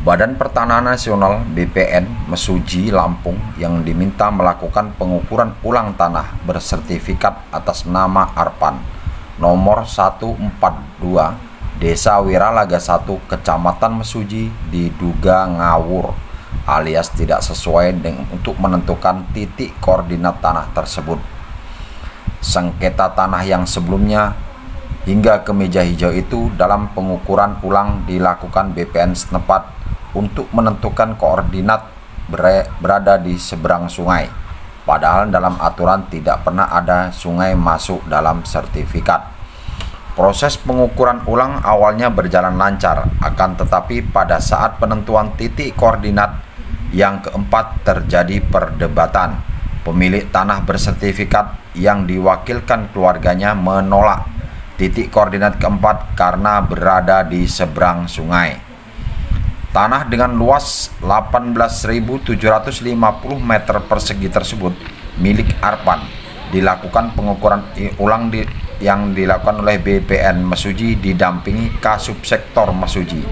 Badan Pertanahan Nasional BPN Mesuji Lampung yang diminta melakukan pengukuran ulang tanah bersertifikat atas nama Arpan nomor 142 Desa Wiralaga 1 Kecamatan Mesuji diduga ngawur alias tidak sesuai untuk menentukan titik koordinat tanah tersebut. Sengketa tanah yang sebelumnya hingga ke meja hijau itu dalam pengukuran ulang dilakukan BPN setempat untuk menentukan koordinat berada di seberang sungai. Padahal dalam aturan tidak pernah ada sungai masuk dalam sertifikat. Proses pengukuran ulang awalnya berjalan lancar, akan tetapi pada saat penentuan titik koordinat yang keempat terjadi perdebatan. Pemilik tanah bersertifikat yang diwakilkan keluarganya menolak titik koordinat keempat karena berada di seberang sungai. Tanah dengan luas 18.750 meter persegi tersebut milik Arpan. Dilakukan pengukuran ulang yang dilakukan oleh BPN Mesuji didampingi Kasubsektor Mesuji,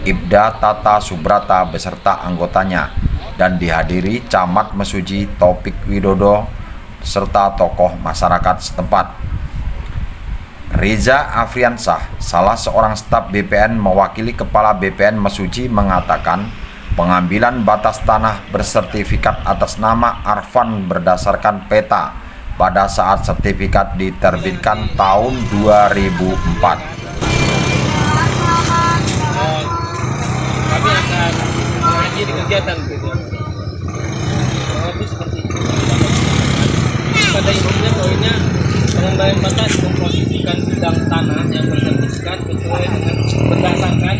Ibda Tata Subrata beserta anggotanya, dan dihadiri Camat Mesuji Taufik Widodo serta tokoh masyarakat setempat. Reza Afriansah, salah seorang staf BPN mewakili Kepala BPN Mesuji, mengatakan pengambilan batas tanah bersertifikat atas nama Arfan berdasarkan peta pada saat sertifikat diterbitkan tahun 2004. Kami akan menghadiri kegiatan gitu. Lebih seperti itu. Pada intinya poinnya pengembalian batas memposisikan bidang tanah yang bersertifikat sesuai dengan berdasarkan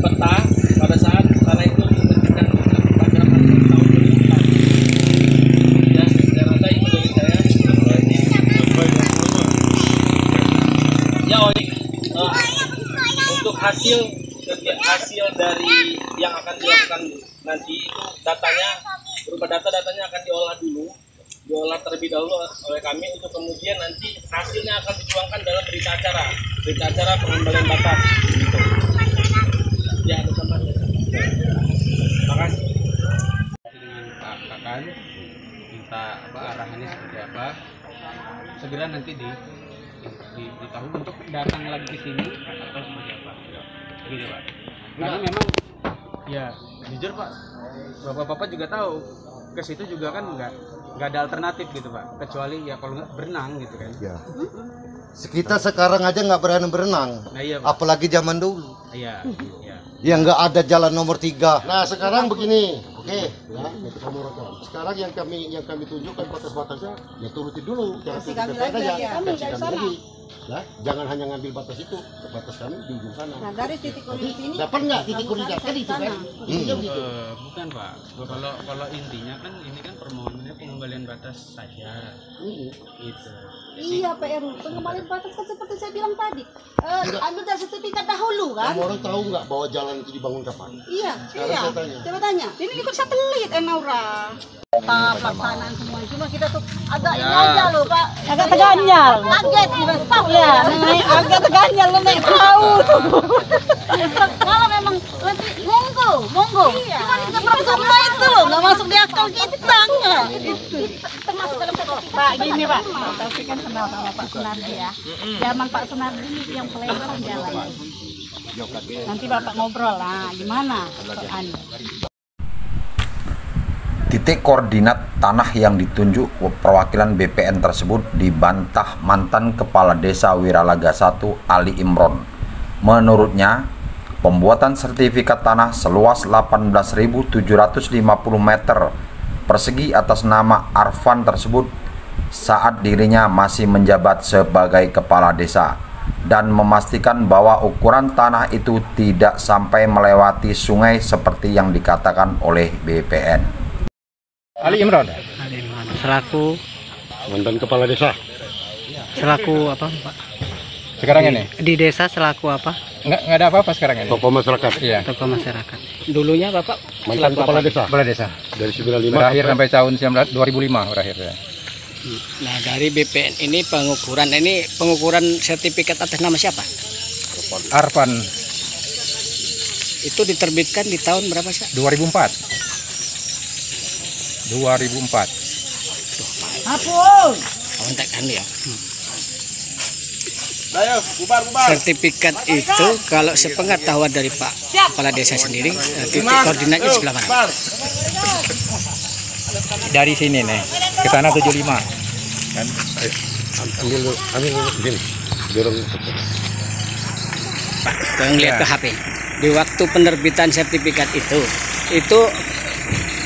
peta pada saat tanah itu diterbitkan pada tahun 2004. Ya, saya rasa itu dari saya. Ya, untuk hasil dari yang akan dilakukan nanti itu datanya berupa datanya akan diolah terlebih dahulu oleh kami untuk kemudian nanti hasilnya akan dituangkan dalam berita acara pengembalian batas gitu. Ya, ada tambahan. Terima kasih. Dengan Pak Kakan minta arahannya seperti apa, segera nanti ditahu untuk datang lagi ke sini atau seperti apa gitu Pak. Karena memang ya jujur Pak, bapak-bapak juga tahu ke situ juga kan nggak ada alternatif gitu Pak, kecuali ya kalau nggak berenang gitu kan ya. Kita sekarang aja nggak berani berenang, nah, iya, apalagi zaman dulu. Iya. Ya nggak ada jalan nomor 3. Nah sekarang begini, oke, ya, sekarang yang kami tunjukkan batas-batasnya, ya turutin dulu, jangan kasih kami lagi. Ya, jangan hanya ngambil batas itu, batas kami di ujung sana. Nah dari titik koordinat ini dapat nggak titik koordinat kan itu kan? Bukan Pak, kalau intinya kan ini kan permohonannya pengembalian batas saja. Gitu. Iya Pak RW, pengembalian batas kan seperti saya bilang tadi, ambil dari sertifikat dahulu kan. Kamu orang tahu nggak bahwa jalan itu dibangun kapan? Iya. Sekarang saya tanya. Coba tanya. Ini ikut satelit Naura. Pelaksanaan semua cuma kita tuh agak ini aja loh Pak. Agak terganjal. Kaget juga tahu ya. Agak terganjal lo naik tahu tuh. Kalau memang nanti monggo. Iya. Cuma kita bersama itu loh, nggak masuk di akal kita nggak. Itu termasuk dalam Pak gini Pak. Tapi kan kenal sama Pak Sunardi ya. Zaman Pak Sunardi yang pelebaran jalan. Nanti Bapak ngobrol lah gimana soalnya. Titik koordinat tanah yang ditunjuk perwakilan BPN tersebut dibantah mantan Kepala Desa Wiralaga 1 Ali Imron. Menurutnya, pembuatan sertifikat tanah seluas 18.750 meter persegi atas nama Arfan tersebut saat dirinya masih menjabat sebagai Kepala Desa dan memastikan bahwa ukuran tanah itu tidak sampai melewati sungai seperti yang dikatakan oleh BPN. Ali Imron selaku mantan Kepala Desa. Selaku apa Pak? Sekarang ini Di desa selaku apa? nggak ada apa-apa sekarang ini. Tokoh masyarakat. Iya. Tokoh masyarakat. Dulunya Bapak Mantan Kepala Desa. Kepala Desa. Dari 95 Berakhir sampai tahun 2005 berakhir ya. Nah dari BPN ini pengukuran sertifikat atas nama siapa? Arfan. Itu diterbitkan di tahun berapa sih? 2004. 2004. Hapus. Kontakkan ya. Ayo, bubar. Sertifikat itu kalau sepengetahuan dari Pak Kepala Desa sendiri, titik koordinatnya di sebelah mana? Dari sini nih ke sana 75. Kan? Ambil gini. Dorong. Pak, kalau ngeliat ke HP, di waktu penerbitan sertifikat itu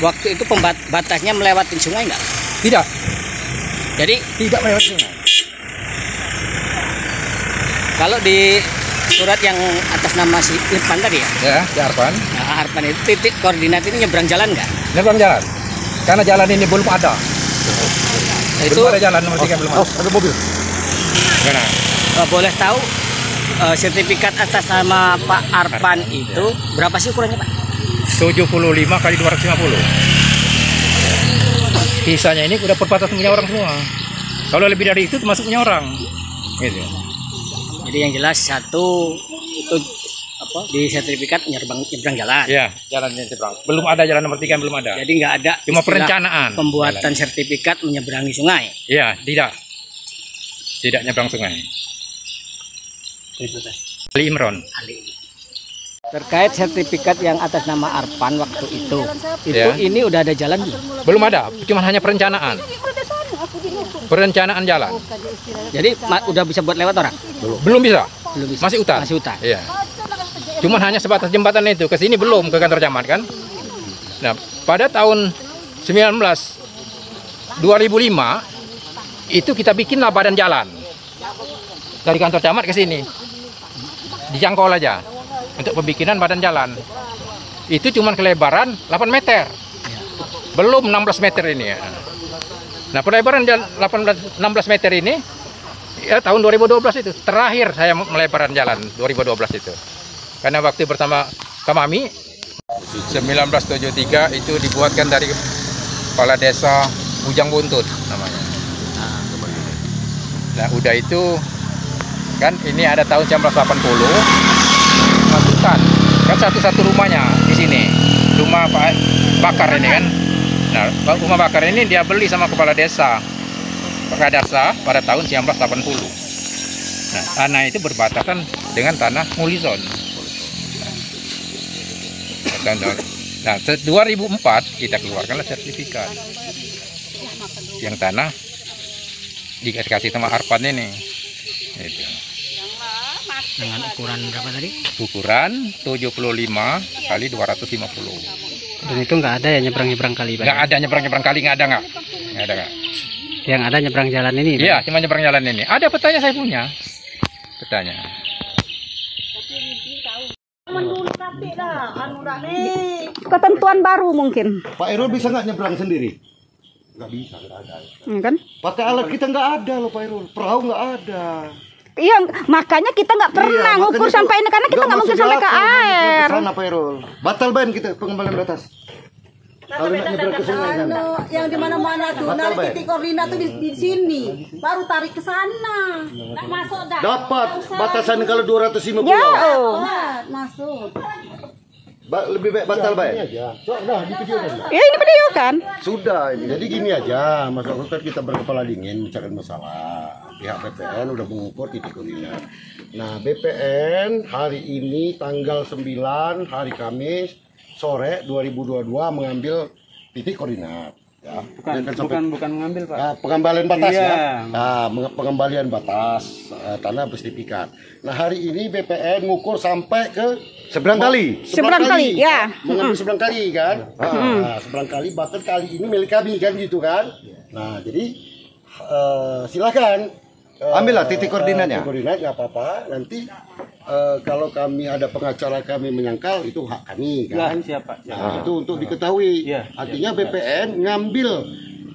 waktu itu batasnya melewati sungai nggak? Tidak, Jadi tidak melewati sungai. kalau di surat yang atas nama si Irfan tadi ya, Ya, di Arpan. nah, Arfan itu titik koordinat ini nyebrang jalan nggak? Nyebrang jalan. Karena jalan ini belum ada. Itu Belum ada jalan nomor 3 belum ada. Ada mobil. Karena boleh tahu sertifikat atas nama Pak Arfan itu berapa sih ukurannya Pak? 75 kali 250. Sisanya ini udah perbatasan punya orang semua. Kalau lebih dari itu termasuk punya orang. Gitu. Jadi yang jelas satu itu apa di sertifikat nyebrang jalan. Ya, jalannya nyebrang. Belum ada jalan nomor 3 belum ada. Jadi nggak ada Cuma istilah perencanaan. pembuatan sertifikat menyeberangi sungai. Iya, tidak. Tidak nyebrang sungai. Ali Imron. Terkait sertifikat yang atas nama Arfan waktu itu Ya. ini udah ada jalan belum? Belum ada, cuma hanya perencanaan. Perencanaan jalan. Jadi udah bisa buat lewat orang? Belum bisa. Belum bisa. Masih hutan. Masih hutan. Iya. Cuman hanya sebatas jembatan itu. Ke sini belum ke kantor camat kan. Nah, pada tahun 2005 itu kita bikinlah badan jalan. Dari kantor camat ke sini. Dijangkau aja untuk pembikinan badan jalan. Itu cuman kelebaran 8 meter. Belum 16 meter ini ya. Nah, pelebaran 16 meter ini ya tahun 2012 itu terakhir saya melebaran jalan 2012 itu. Karena waktu bersama Kamami 1973 itu dibuatkan dari kepala desa Bujang Buntut namanya. Nah, udah itu kan ini ada tahun 1980 masukkan kan satu-satu rumahnya di sini. Rumah Pak Bakar ini kan. Nah, rumah Bakar ini dia beli sama kepala desa Pak Kadarsa pada tahun 1980. Nah, tanah itu berbatasan dengan tanah Mulison. Nah, 2004 kita keluarkanlah sertifikat yang tanah dikasih sama Arfan ini. Gitu. Dengan ukuran berapa tadi? Ukuran 75 kali 250. Dan itu nggak ada ya nyebrang-nyebrang kali Pak? Nggak ada nyebrang kali, nggak ada nggak? Nggak ada nggak? Yang ada nyebrang jalan ini? Iya, cuma nyebrang jalan ini. Ada petanya saya punya. Petanya. Ketentuan baru mungkin. Pak Erol bisa nggak nyebrang sendiri? Nggak bisa, nggak ada. Kan? Pakai alat kita nggak ada loh Pak Erol. Perahu nggak ada. Iya, makanya kita nggak pernah ngukur sampai ini karena kita nggak mungkin sampai ke air. Sana Pak Erol. Batal ban kita pengembalian batas. Kalau nak nyebrang ke sungai kan. Yang di mana-mana tuh, Batal, narik Bay. titik koordinat tuh di sini, baru tarik ke sana. Nggak masuk dah. Dapat batasan kalau 250. Ya, masuk. Lebih baik batal baik. Ya ini video kan? Sudah ini. Jadi gini aja, Mas Agus kan kita berkepala dingin mencari masalah. Pihak BPN udah mengukur titik koordinat. Nah, BPN hari ini tanggal 9 hari Kamis sore 2022 mengambil titik koordinat. Ya, bukan mengambil Pak. Nah, pengembalian batas Iya. ya. Nah, pengembalian batas tanah bersertifikat. Nah, hari ini BPN ngukur sampai ke seberang kali. Seberang kali, ya. Mengambil seberang kali kan. Nah, seberang kali bahkan kali ini milik kami kan gitu kan. Nah, jadi silakan ambillah titik koordinatnya. Titik koordinat nggak apa-apa. Nanti kalau kami ada pengacara kami menyangkal itu hak kami kan. Siapa? Nah, itu untuk diketahui. Artinya BPN ngambil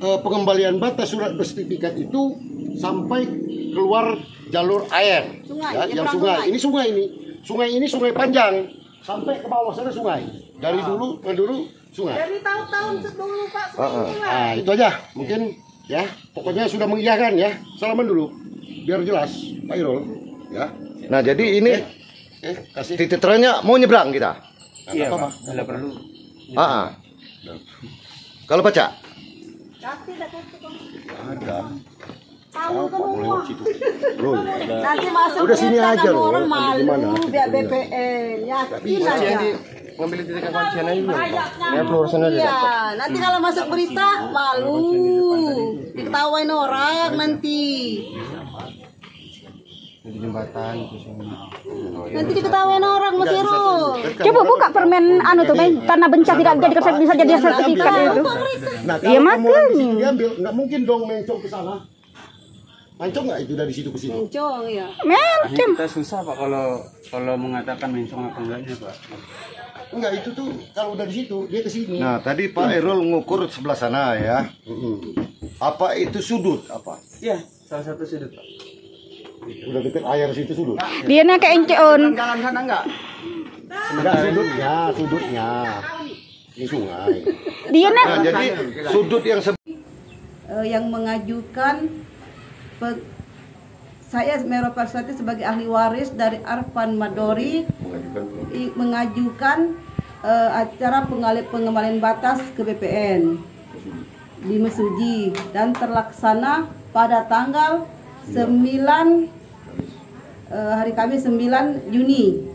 pengembalian batas surat bersertifikat itu sampai keluar jalur air. Ya, yang sungai. Ini sungai ini. Sungai ini sungai panjang sampai ke bawah sana sungai. Dari dulu ke dulu sungai. Dari tahun-tahun dulu Pak. Nah, itu aja mungkin ya. Pokoknya sudah mengiyakan ya. Salaman dulu biar jelas Pak Irul ya. Nah, jadi ini kasih titik terangnya mau nyebrang kita. Iya, Pak. Bila perlu. Kalau baca? Ada. Tahu kan bro. Nanti masuk Udah sini aja loh. orang malu Gimana? biar BPN. Yakin aja. Ngambil titik kuncian aja dulu. Ya, fluoresan aja. Iya, nanti kalau masuk berita malu. Diketawain orang nanti. Di jembatan terus Nanti diketawain orang Mas Hero. Coba buka permen anu tuh, Bang. Tanah bencah tidak jadi bisa jadi sertifikat itu. Nah, Iya, kalau kamu makanya. di situ diambil, nggak mungkin dong mencong ke sana. Mencong nggak itu dari situ ke sini? Mencong ya. Mencem. kita susah Pak kalau mengatakan mencong apa enggaknya Pak. Enggak, itu tuh kalau udah di situ dia ke sini. Nah, tadi Pak Erol ngukur sebelah sana ya. Apa itu sudut apa? Iya, salah satu sudut Pak. Udah deket air situ sudut. Dia nak kayak enceon. Jalan sana enggak? Enggak sudutnya. Di sungai. Dia nak Nah, jadi sudut Yang mengajukan saya Mero Persati sebagai ahli waris dari Arfan Madori mengajukan acara pengembalian batas ke BPN di Mesuji dan terlaksana pada tanggal 9 hari Kamis 9 Juni.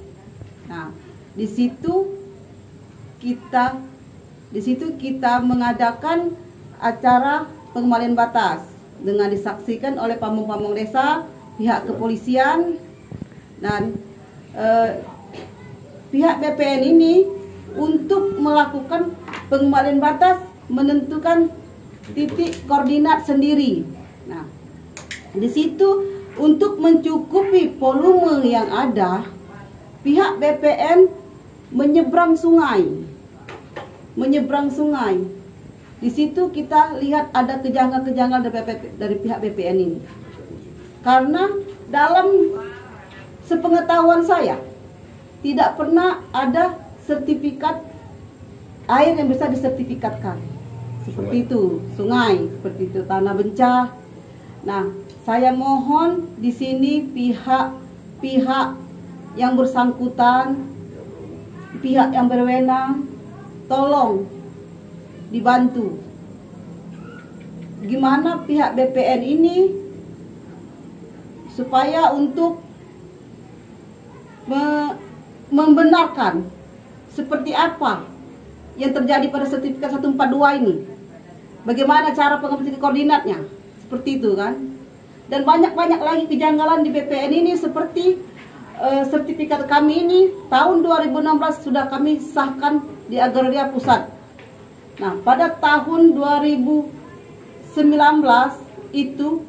Nah, di situ kita mengadakan acara pengembalian batas dengan disaksikan oleh pamong-pamong desa, pihak kepolisian dan pihak BPN ini untuk melakukan pengembalian batas, menentukan titik koordinat sendiri. Nah, di situ untuk mencukupi volume yang ada, pihak BPN menyeberang sungai. Di situ kita lihat ada kejanggal-kejanggal dari pihak BPN ini. Karena dalam sepengetahuan saya tidak pernah ada sertifikat air yang bisa disertifikatkan. Seperti itu, sungai, seperti itu, tanah bencah. Nah, saya mohon di sini pihak yang bersangkutan, pihak yang berwenang, tolong dibantu. Gimana pihak BPN ini supaya untuk membenarkan seperti apa yang terjadi pada sertifikat 142 ini. Bagaimana cara pengambilan koordinatnya? Seperti itu kan. Dan banyak-banyak lagi kejanggalan di BPN ini seperti sertifikat kami ini tahun 2016 sudah kami sahkan di Agraria Pusat. Nah, pada tahun 2019 itu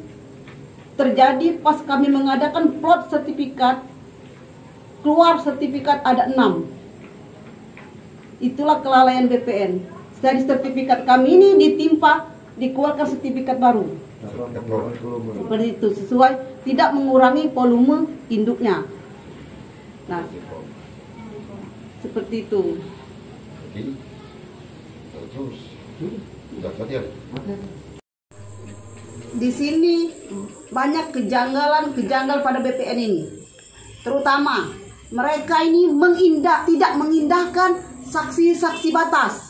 terjadi pas kami mengadakan plot sertifikat, keluar sertifikat ada 6. Itulah kelalaian BPN. Dari sertifikat kami ini dikeluarkan sertifikat baru. Seperti itu, sesuai tidak mengurangi volume induknya. Nah, seperti itu. Di sini banyak kejanggalan pada BPN ini. Terutama mereka ini tidak mengindahkan saksi-saksi batas.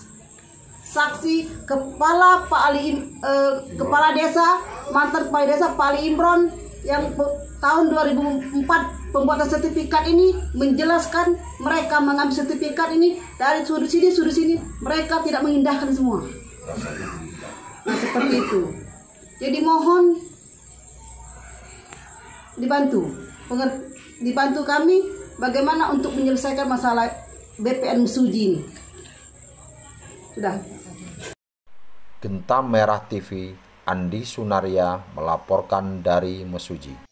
Saksi kepala desa, mantan kepala desa Pak Ali Imron yang tahun 2004 pembuatan sertifikat ini menjelaskan mereka mengambil sertifikat ini dari sudut sini, mereka tidak mengindahkan semua. Nah, seperti itu. Jadi mohon dibantu kami bagaimana untuk menyelesaikan masalah BPN Mesuji ini. Sudah. Genta Merah TV, Andi Sunaria melaporkan dari Mesuji.